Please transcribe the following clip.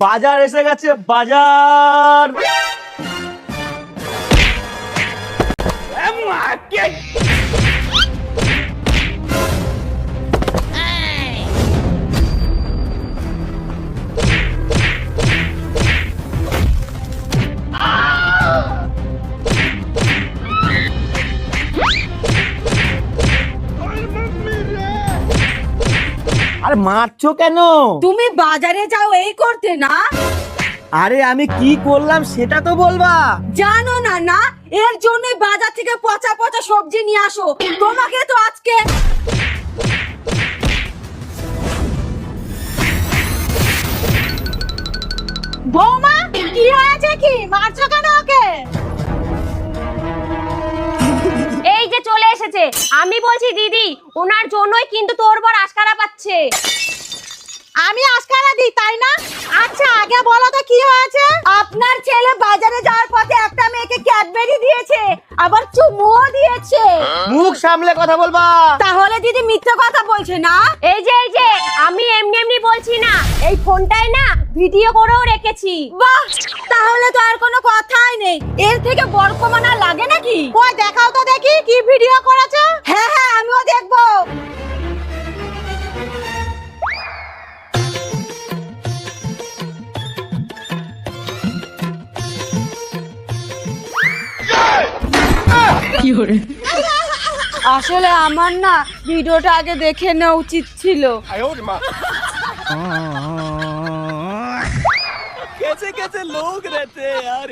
বাজার এসে গেছে, বাজার। আরে মারছো কেন? তুমি বাজারে যাও এই করতে না? আরে আমি কি করলাম সেটা তো বলবা। জানো না না, এর জন্যই বাজার থেকে পচা পচা সবজি নিয়ে আসো। তোমাকে তো আজকে বৌমা, কি হয়েছে? কি মারছো কেন ওকে? এই যে চলে এসেছে। আমি বলছি দিদি, ওনার জন্যই কিন্তু তোর বর আশকারা পাচ্ছে। আমি আজকারা দিই তাই না? আচ্ছা আগে বলো তো কি হয়েছে? আপনার ছেলে বাজারে যাওয়ার পথে একটা মেয়েকে ক্যাডবেরি দিয়েছে, আবার চুমুও দিয়েছে। মুখ সামলে কথা বলবা। তাহলে দিদি মিথ্যে কথা বলছে না? এই যে আমি এমনি এমনি বলছি না, এই ফোনটায় না ভিডিও করেও রেখেছি। বাহ, তাহলে তো আর কোনো কথাই নেই। এর থেকে বড় প্রমাণ আর লাগে নাকি? ওই দেখাও তো দেখি কি ভিডিও করেছে। হ্যাঁ হ্যাঁ, আমিও দেখবো। আসলে আমার না ভিডিওটা আগে দেখে নেওয়া উচিত ছিল। कैसे कैसे लोग रहते हैं यार।